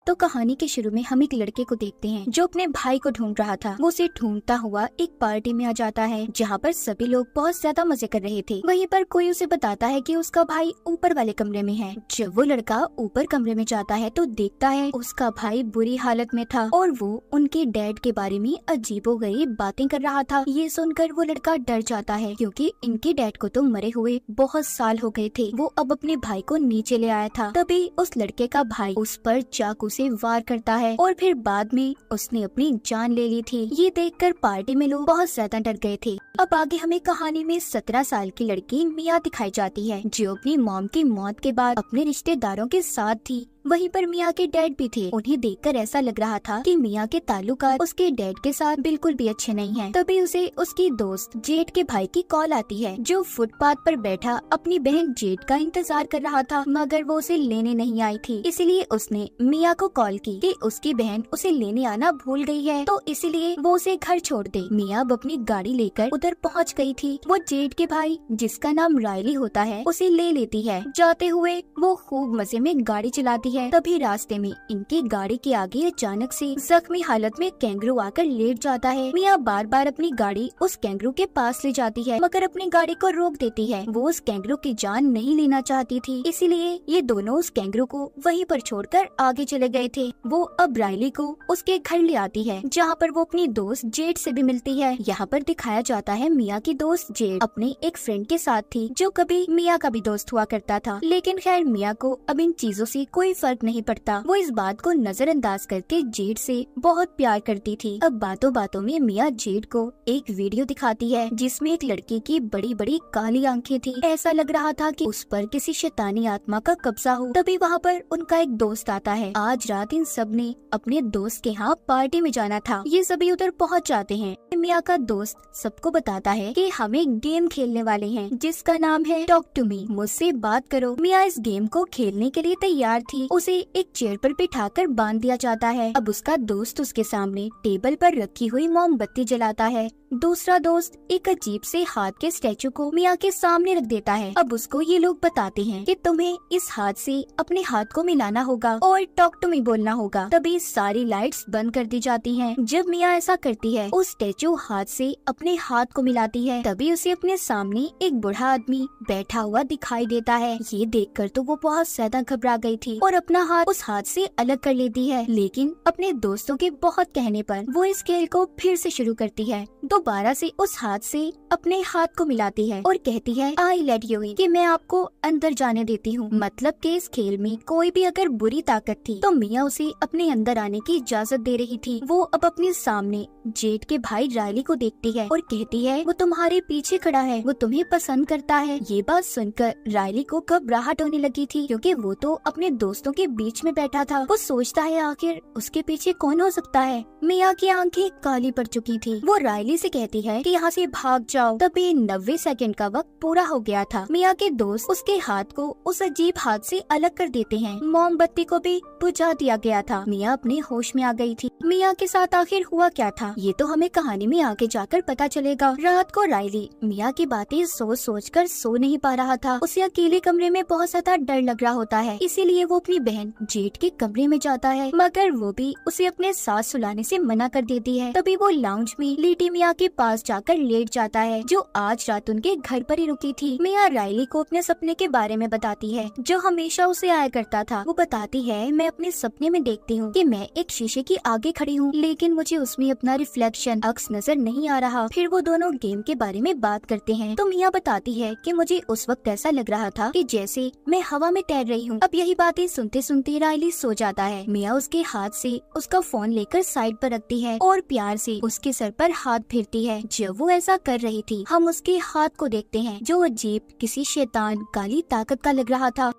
तो कहानी के शुरू में हम एक लड़के को देखते हैं जो अपने भाई को ढूंढ रहा था। वो उसे ढूंढता हुआ एक पार्टी में आ जाता है जहाँ पर सभी लोग बहुत ज्यादा मजे कर रहे थे। वहीं पर कोई उसे बताता है कि उसका भाई ऊपर वाले कमरे में है। जब वो लड़का ऊपर कमरे में जाता है तो देखता है उसका भाई बुरी हालत में था और वो उनके डैड के बारे में अजीबोगरीब बातें कर रहा था। ये सुनकर वो लड़का डर जाता है क्योंकि इनके डैड को तो मरे हुए बहुत साल हो गए थे। वो अब अपने भाई को नीचे ले आया था। तभी उस लड़के का भाई उस पर चाकू से वार करता है और फिर बाद में उसने अपनी जान ले ली थी। ये देखकर पार्टी में लोग बहुत ज्यादा डर गए थे। अब आगे हमें कहानी में 17 साल की लड़की मिया दिखाई जाती है जो अपनी मॉम की मौत के बाद अपने रिश्तेदारों के साथ थी। वहीं पर मिया के डैड भी थे। उन्हें देखकर ऐसा लग रहा था कि मिया के ताल्लुकात उसके डैड के साथ बिल्कुल भी अच्छे नहीं हैं। तभी उसे उसकी दोस्त जेड के भाई की कॉल आती है जो फुटपाथ पर बैठा अपनी बहन जेड का इंतजार कर रहा था, मगर वो उसे लेने नहीं आई थी। इसीलिए उसने मिया को कॉल की कि उसकी बहन उसे लेने आना भूल गई है, तो इसीलिए वो उसे घर छोड़ दे। मिया अब अपनी गाड़ी लेकर उधर पहुँच गई थी। वो जेड के भाई जिसका नाम रायली होता है उसे ले लेती है। जाते हुए वो खूब मजे में गाड़ी चलाती है। तभी रास्ते में इनकी गाड़ी के आगे अचानक से जख्मी हालत में कैंगरू आकर लेट जाता है। मिया बार बार अपनी गाड़ी उस कैंगरू के पास ले जाती है मगर अपनी गाड़ी को रोक देती है। वो उस कैंगरू की जान नहीं लेना चाहती थी, इसीलिए ये दोनों उस कैंगरू को वहीं पर छोड़कर आगे चले गए थे। वो अब रायली को उसके घर ले आती है जहाँ पर वो अपनी दोस्त जेड से भी मिलती है। यहाँ पर दिखाया जाता है मिया की दोस्त जेड अपने एक फ्रेंड के साथ थी जो कभी मिया का भी दोस्त हुआ करता था। लेकिन खैर मिया को अब इन चीजों से कोई फर्क नहीं पड़ता। वो इस बात को नजरअंदाज करके जेड से बहुत प्यार करती थी। अब बातों बातों में मिया जेड को एक वीडियो दिखाती है जिसमें एक लड़की की बड़ी बड़ी काली आंखें थी। ऐसा लग रहा था कि उस पर किसी शैतानी आत्मा का कब्जा हो। तभी वहाँ पर उनका एक दोस्त आता है। आज रात इन सब ने अपने दोस्त के यहाँ पार्टी में जाना था। ये सभी उधर पहुँच जाते हैं। मिया का दोस्त सबको बताता है कि हम एक गेम खेलने वाले हैं जिसका नाम है टॉक टू मी, मुझसे बात करो। मिया इस गेम को खेलने के लिए तैयार थी। उसे एक चेयर पर बिठाकर बांध दिया जाता है। अब उसका दोस्त उसके सामने टेबल पर रखी हुई मोमबत्ती जलाता है। दूसरा दोस्त एक अजीब से हाथ के स्टैचू को मिया के सामने रख देता है। अब उसको ये लोग बताते हैं कि तुम्हें इस हाथ से अपने हाथ को मिलाना होगा और टॉक टू मी बोलना होगा। तभी सारी लाइट्स बंद कर दी जाती हैं। जब मिया ऐसा करती है उस स्टैचू हाथ से अपने हाथ को मिलाती है। तभी उसे अपने सामने एक बूढ़ा आदमी बैठा हुआ दिखाई देता है। ये देखकर तो वो बहुत ज्यादा घबरा गई थी और अपना हाथ उस हाथ से अलग कर लेती है। लेकिन अपने दोस्तों के बहुत कहने पर वो इस खेल को फिर से शुरू करती है। दोबारा से उस हाथ से अपने हाथ को मिलाती है और कहती है आई लेट यू इन, कि मैं आपको अंदर जाने देती हूँ। मतलब कि इस खेल में कोई भी अगर बुरी ताकत थी तो मिया उसे अपने अंदर आने की इजाजत दे रही थी। वो अब अपने सामने जेड के भाई रायली को देखती है और कहती है वो तुम्हारे पीछे खड़ा है, वो तुम्हें पसंद करता है। ये बात सुनकर रायली को घबराहट होने लगी थी क्योंकि वो तो अपने दोस्तों के बीच में बैठा था। वो सोचता है आखिर उसके पीछे कौन हो सकता है। मिया की आंखें काली पड़ चुकी थी। वो रायली से कहती है कि यहाँ से भाग जाओ। तभी 90 सेकंड का वक्त पूरा हो गया था। मिया के दोस्त उसके हाथ को उस अजीब हाथ से अलग कर देते हैं। मोमबत्ती को भी बुझा दिया गया था। मिया अपने होश में आ गई थी। मिया के साथ आखिर हुआ क्या था ये तो हमें कहानी में आगे जाकर पता चलेगा। रात को रायली मिया की बातें सोच कर सो नहीं पा रहा था। उसे अकेले कमरे में बहुत ज्यादा डर लग रहा होता है, इसीलिए वो अपनी बहन जेड के कमरे में जाता है मगर वो भी उसे अपने साथ सुलाने से मना कर देती है। तभी वो लाउंज में लीटी मिया के पास जाकर लेट जाता है जो आज रात उनके घर पर ही रुकी थी। मिया रायली को अपने सपने के बारे में बताती है जो हमेशा उसे आया करता था। वो बताती है मैं अपने सपने में देखती हूँ कि मैं एक शीशे के आगे खड़ी हूँ लेकिन मुझे उसमें अपना रिफ्लेक्शन अक्स नजर नहीं आ रहा। फिर वो दोनों गेम के बारे में बात करते हैं तो मिया बताती है कि मुझे उस वक्त ऐसा लग रहा था कि जैसे मैं हवा में तैर रही हूँ। अब यही बातें सुनते सुनते रायली सो जाता है। मिया उसके हाथ से उसका फोन लेकर साइड पर रखती है और प्यार से उसके सर पर हाथ फेरती है। जब वो ऐसा कर रही थी हम उसके हाथ को देखते हैं जो अजीब किसी शैतान काली ताकत का लग रहा था।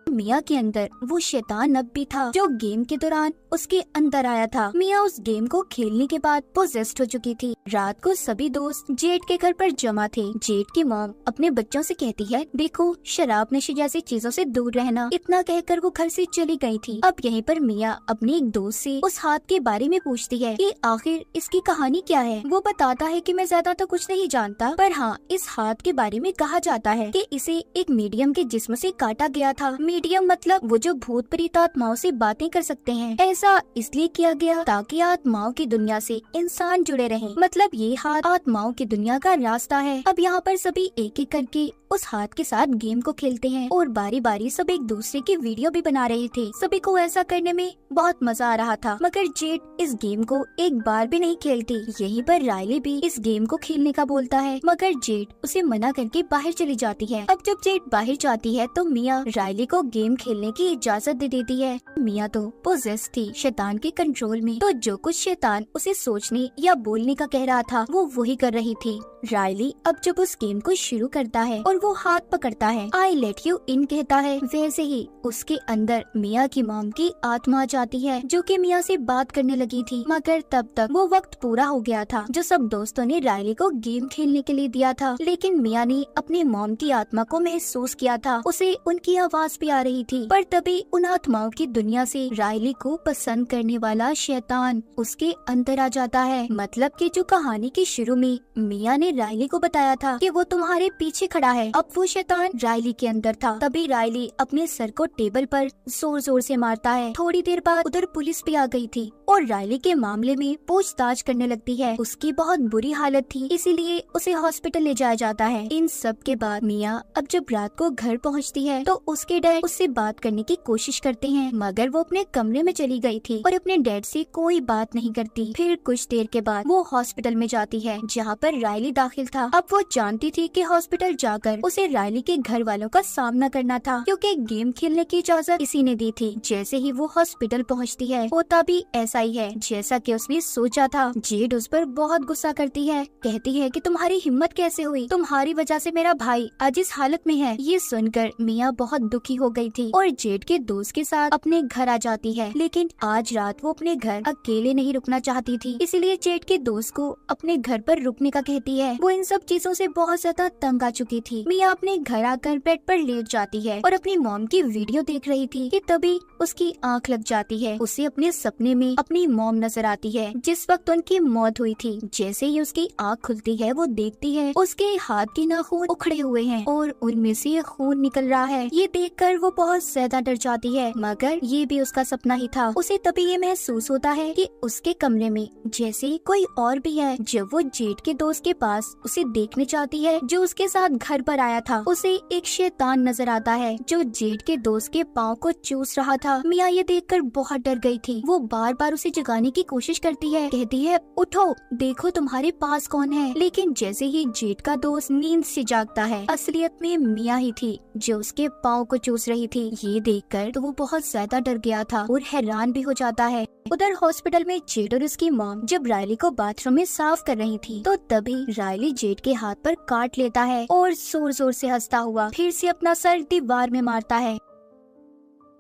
मिया के अंदर वो शैतान अब भी था जो गेम के दौरान उसके अंदर आया था। मिया उस गेम को खेलने के बाद पोजेस्ड हो चुकी थी। रात को सभी दोस्त जेड के घर पर जमा थे। जेड की मॉम अपने बच्चों से कहती है देखो शराब नशे जैसी चीजों से दूर रहना। इतना कहकर वो घर से चली गई थी। अब यहीं पर मिया अपने एक दोस्त से उस हाथ के बारे में पूछती है कि आखिर इसकी कहानी क्या है। वो बताता है कि मैं ज्यादा तो कुछ नहीं जानता पर हाँ इस हाथ के बारे में कहा जाता है कि इसे एक मीडियम के जिस्म से काटा गया था। मीडियम मतलब वो जो भूत प्रेत आत्माओं से बातें कर सकते हैं। ऐसा इसलिए किया गया ताकि आत्माओं की दुनिया से इंसान जुड़े रहें। मतलब ये हाथ आत्माओं की दुनिया का रास्ता है। अब यहाँ पर सभी एक एक करके उस हाथ के साथ गेम को खेलते हैं और बारी बारी सब एक दूसरे की वीडियो भी बना रहे थे। सभी को ऐसा करने में बहुत मजा आ रहा था, मगर जेड इस गेम को एक बार भी नहीं खेलती। यहीं पर रायली भी इस गेम को खेलने का बोलता है, मगर जेड उसे मना करके बाहर चली जाती है। अब जब जेड बाहर जाती है तो मिया रायली को गेम खेलने की इजाजत दे देती है। मिया तो पोजेस थी शैतान के कंट्रोल में, तो जो कुछ शैतान उसे सोचने या बोलने का कह रहा था वो वही कर रही थी। रायली अब जब उस गेम को शुरू करता है और वो हाथ पकड़ता है, आई लेट यू इन कहता है, वैसे ही उसके अंदर मिया की मॉम की आत्मा आ जाती है जो कि मिया से बात करने लगी थी। मगर तब तक वो वक्त पूरा हो गया था जो सब दोस्तों ने रायली को गेम खेलने के लिए दिया था। लेकिन मिया ने अपने मॉम की आत्मा को महसूस किया था, उसे उनकी आवाज भी आ रही थी। पर तभी उन आत्माओं की दुनिया से रायली को पसंद करने वाला शैतान उसके अंदर आ जाता है। मतलब कि जो कहानी के शुरू में मिया ने रायली को बताया था कि वो तुम्हारे पीछे खड़ा है, अब वो शैतान रायली के अंदर था। तभी रायली अपने सर को टेबल पर जोर जोर से मारता है। थोड़ी देर बाद उधर पुलिस भी आ गई थी और रायली के मामले में पूछताछ करने लगती है। उसकी बहुत बुरी हालत थी, इसीलिए उसे हॉस्पिटल ले जाया जाता है। इन सब के बाद मिया अब जब रात को घर पहुंचती है तो उसके डैड उससे बात करने की कोशिश करते हैं, मगर वो अपने कमरे में चली गई थी और अपने डैड से कोई बात नहीं करती। फिर कुछ देर के बाद वो हॉस्पिटल में जाती है जहाँ पर रायली दाखिल था। अब वो जानती थी कि हॉस्पिटल जाकर उसे रायली के घर वालों का सामना करना था, क्योंकि गेम खेलने की इजाजत इसी ने दी थी। जैसे ही वो हॉस्पिटल पहुंचती है होता भी ऐसा ही है जैसा कि उसने सोचा था। जेड उस पर बहुत गुस्सा करती है, कहती है कि तुम्हारी हिम्मत कैसे हुई, तुम्हारी वजह से मेरा भाई आज इस हालत में है। ये सुनकर मिया बहुत दुखी हो गई थी और जेड के दोस्त के साथ अपने घर आ जाती है। लेकिन आज रात वो अपने घर अकेले नहीं रुकना चाहती थी, इसलिए जेड के दोस्त को अपने घर पर रुकने का कहती है। वो इन सब चीजों से बहुत ज्यादा तंग आ चुकी थी। मिया अपने घर आकर बेड पर लेट जाती है और अपनी मॉम की वीडियो देख रही थी कि तभी उसकी आंख लग जाती है। उसे अपने सपने में अपनी मॉम नजर आती है जिस वक्त उनकी मौत हुई थी। जैसे ही उसकी आंख खुलती है वो देखती है उसके हाथ के नाखून उखड़े हुए हैं और उनमें से खून निकल रहा है। ये देखकर वो बहुत ज्यादा डर जाती है, मगर ये भी उसका सपना ही था। उसे तभी ये महसूस होता है कि उसके कमरे में जैसे कोई और भी है। जब वो जेड के दोस्त के पास उसे देखने चाहती है जो उसके साथ घर पर आया था, उसे एक शैतान नजर आता है जो जेड के दोस्त के पाँव को चूस रहा था। मिया ये देखकर बहुत डर गई थी। वो बार बार उसे जगाने की कोशिश करती है, कहती है उठो, देखो तुम्हारे पास कौन है। लेकिन जैसे ही जेड का दोस्त नींद से जागता है, असलियत में मिया ही थी जो उसके पाँव को चूस रही थी। ये देखकर तो वो बहुत ज्यादा डर गया था और हैरान भी हो जाता है। उधर हॉस्पिटल में जेड और उसकी मॉम जब रायली को बाथरूम में साफ कर रही थी तो तभी रायली जेड के हाथ पर काट लेता है और जोर जोर से हंसता हुआ फिर से अपना सर दीवार में मारता है।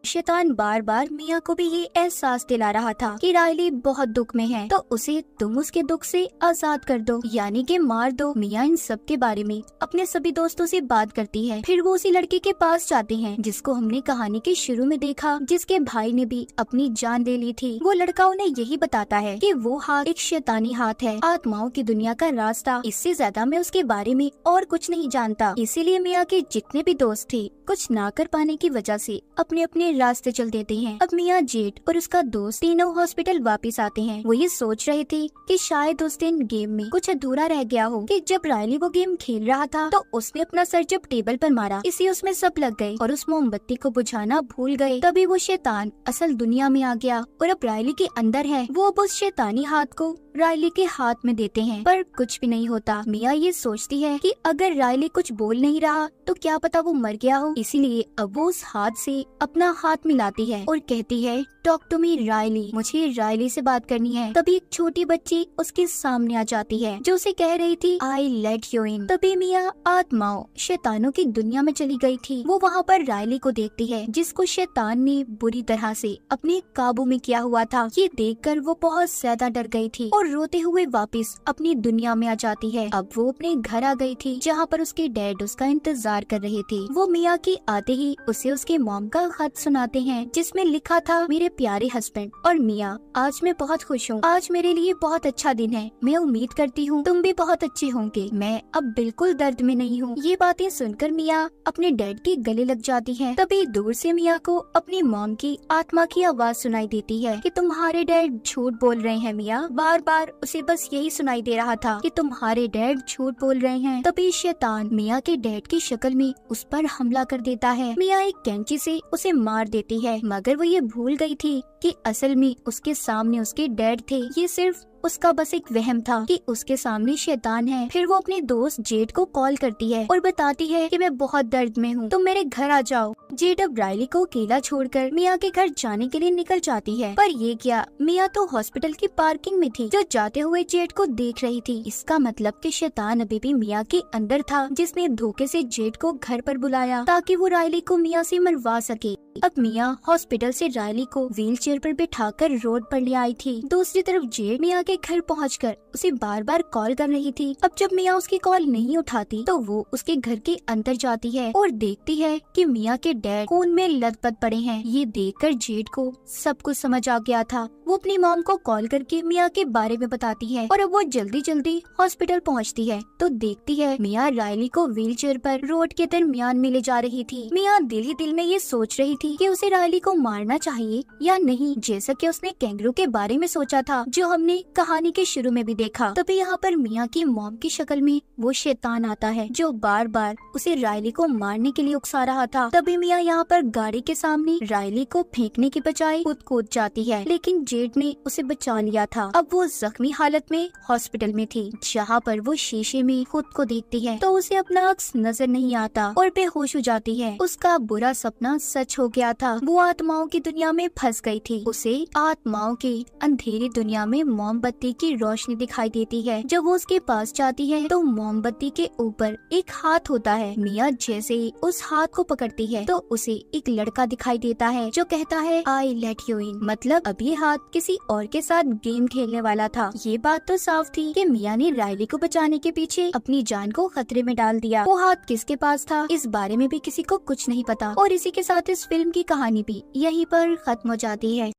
शैतान बार बार मिया को भी ये एहसास दिला रहा था कि रायली बहुत दुख में है, तो उसे तुम उसके दुख से आजाद कर दो, यानी कि मार दो। मिया इन सब के बारे में अपने सभी दोस्तों से बात करती है। फिर वो उसी लड़के के पास जाते हैं जिसको हमने कहानी के शुरू में देखा, जिसके भाई ने भी अपनी जान ले ली थी। वो लड़का उन्हें यही बताता है कि वो हाथ एक शैतानी हाथ है, आत्माओं की दुनिया का रास्ता। इससे ज्यादा मैं उसके बारे में और कुछ नहीं जानता। इसीलिए मिया के जितने भी दोस्त थे कुछ ना कर पाने की वजह से अपने अपने रास्ते चल देते हैं। अब मिया, जेड और उसका दोस्त तीनों हॉस्पिटल वापस आते हैं। वो ये सोच रहे थे कि शायद उस दिन गेम में कुछ अधूरा रह गया हो कि जब रायली वो गेम खेल रहा था तो उसने अपना सर जब टेबल पर मारा, इसी उसमें सब लग गए और उस मोमबत्ती को बुझाना भूल गए। तभी वो शैतान असल दुनिया में आ गया और अब रायली के अंदर है। वो अब उस शैतानी हाथ को रायली के हाथ में देते हैं, पर कुछ भी नहीं होता। मिया ये सोचती है कि अगर रायली कुछ बोल नहीं रहा तो क्या पता वो मर गया हो। इसीलिए अब वो उस हाथ से अपना हाथ मिलाती है और कहती है, टॉक टू मी रायली, मुझे रायली से बात करनी है। तभी एक छोटी बच्ची उसके सामने आ जाती है जो उसे कह रही थी, आई लेट यू इन। तभी मिया आत्माओं शैतानों की दुनिया में चली गई थी। वो वहाँ पर रायली को देखती है जिसको शैतान ने बुरी तरह से अपने काबू में किया हुआ था। ये देखकर वो बहुत ज्यादा डर गई थी और रोते हुए वापस अपनी दुनिया में आ जाती है। अब वो अपने घर आ गई थी जहाँ पर उसके डैड उसका इंतजार कर रहे थे। वो मिया के आते ही उसे उसके मॉम का खत सुनाते हैं जिसमें लिखा था, मेरे प्यारे हस्बैंड और मियाँ, आज मैं बहुत खुश हूँ। आज मेरे लिए बहुत अच्छा दिन है। मैं उम्मीद करती हूँ तुम भी बहुत अच्छे होंगे। मैं अब बिल्कुल दर्द में नहीं हूँ। ये बातें सुनकर मियाँ अपने डैड के गले लग जाती है। तभी दूर से मियाँ को अपनी मॉम की आत्मा की आवाज सुनाई देती है कि तुम्हारे डैड झूठ बोल रहे हैं। मियाँ बार बार उसे बस यही सुनाई दे रहा था कि तुम्हारे डैड झूठ बोल रहे हैं। तभी शैतान मियाँ के डैड की शक्ल में उस पर हमला कर देता है। मियाँ एक कैंची से उसे मार देती है, मगर वो ये भूल गई थी कि असल में उसके सामने उसके डैड थे। ये सिर्फ उसका बस एक वहम था कि उसके सामने शैतान है। फिर वो अपने दोस्त जेड को कॉल करती है और बताती है कि मैं बहुत दर्द में हूँ, तुम मेरे घर आ जाओ। जेड अब रायली को अकेला छोड़कर मियाँ के घर जाने के लिए निकल जाती है, पर ये क्या, मियाँ तो हॉस्पिटल की पार्किंग में थी जो जाते हुए जेड को देख रही थी। इसका मतलब कि शैतान अभी भी मियाँ के अंदर था, जिसने धोखे से जेड को घर पर बुलाया ताकि वो रायली को मियाँ से मरवा सके। अब मियाँ हॉस्पिटल से रायली को व्हील चेयर पर बिठाकर रोड पर ले आई थी। दूसरी तरफ जेड मियाँ के घर पहुंचकर उसे बार बार कॉल कर रही थी। अब जब मियाँ उसकी कॉल नहीं उठाती तो वो उसके घर के अंदर जाती है और देखती है कि मियाँ के डैड खून में लथपथ पड़े हैं। ये देखकर जेड को सब कुछ समझ आ गया था। वो अपनी मॉम को कॉल करके मियाँ के बारे में बताती है और अब वो जल्दी जल्दी हॉस्पिटल पहुँचती है तो देखती है मियाँ रायली को व्हील चेयर पर रोड के दरमियान में ले जा रही थी। मियाँ दिल ही दिल में ये सोच रही थी कि उसे रायली को मारना चाहिए या नहीं, जैसा कि उसने कैंगरू के बारे में सोचा था जो हमने कहानी के शुरू में भी देखा। तभी यहाँ पर मियाँ की मॉम की शक्ल में वो शैतान आता है जो बार बार उसे रायली को मारने के लिए उकसा रहा था। तभी मियाँ यहाँ पर गाड़ी के सामने रायली को फेंकने के बजाय खुद कूद जाती है, लेकिन जेड ने उसे बचा लिया था। अब वो जख्मी हालत में हॉस्पिटल में थी, जहाँ पर वो शीशे में खुद को देखती है तो उसे अपना अक्स नजर नहीं आता और बेहोश हो जाती है। उसका बुरा सपना सच हो गया था। वो आत्माओं की दुनिया में फंस गई थी। उसे आत्माओं की अंधेरी दुनिया में मोमबत्ती की रोशनी दिखाई देती है। जब वो उसके पास जाती है तो मोमबत्ती के ऊपर एक हाथ होता है। मियाँ जैसे ही उस हाथ को पकड़ती है तो उसे एक लड़का दिखाई देता है जो कहता है आई लेट यू इन, मतलब अब ये हाथ किसी और के साथ गेम खेलने वाला था। ये बात तो साफ थी कि मियाँ ने रायली को बचाने के पीछे अपनी जान को खतरे में डाल दिया। वो हाथ किसके पास था इस बारे में भी किसी को कुछ नहीं पता। और इसी के साथ इस फिल्म की कहानी भी यहीं पर खत्म हो जाती है।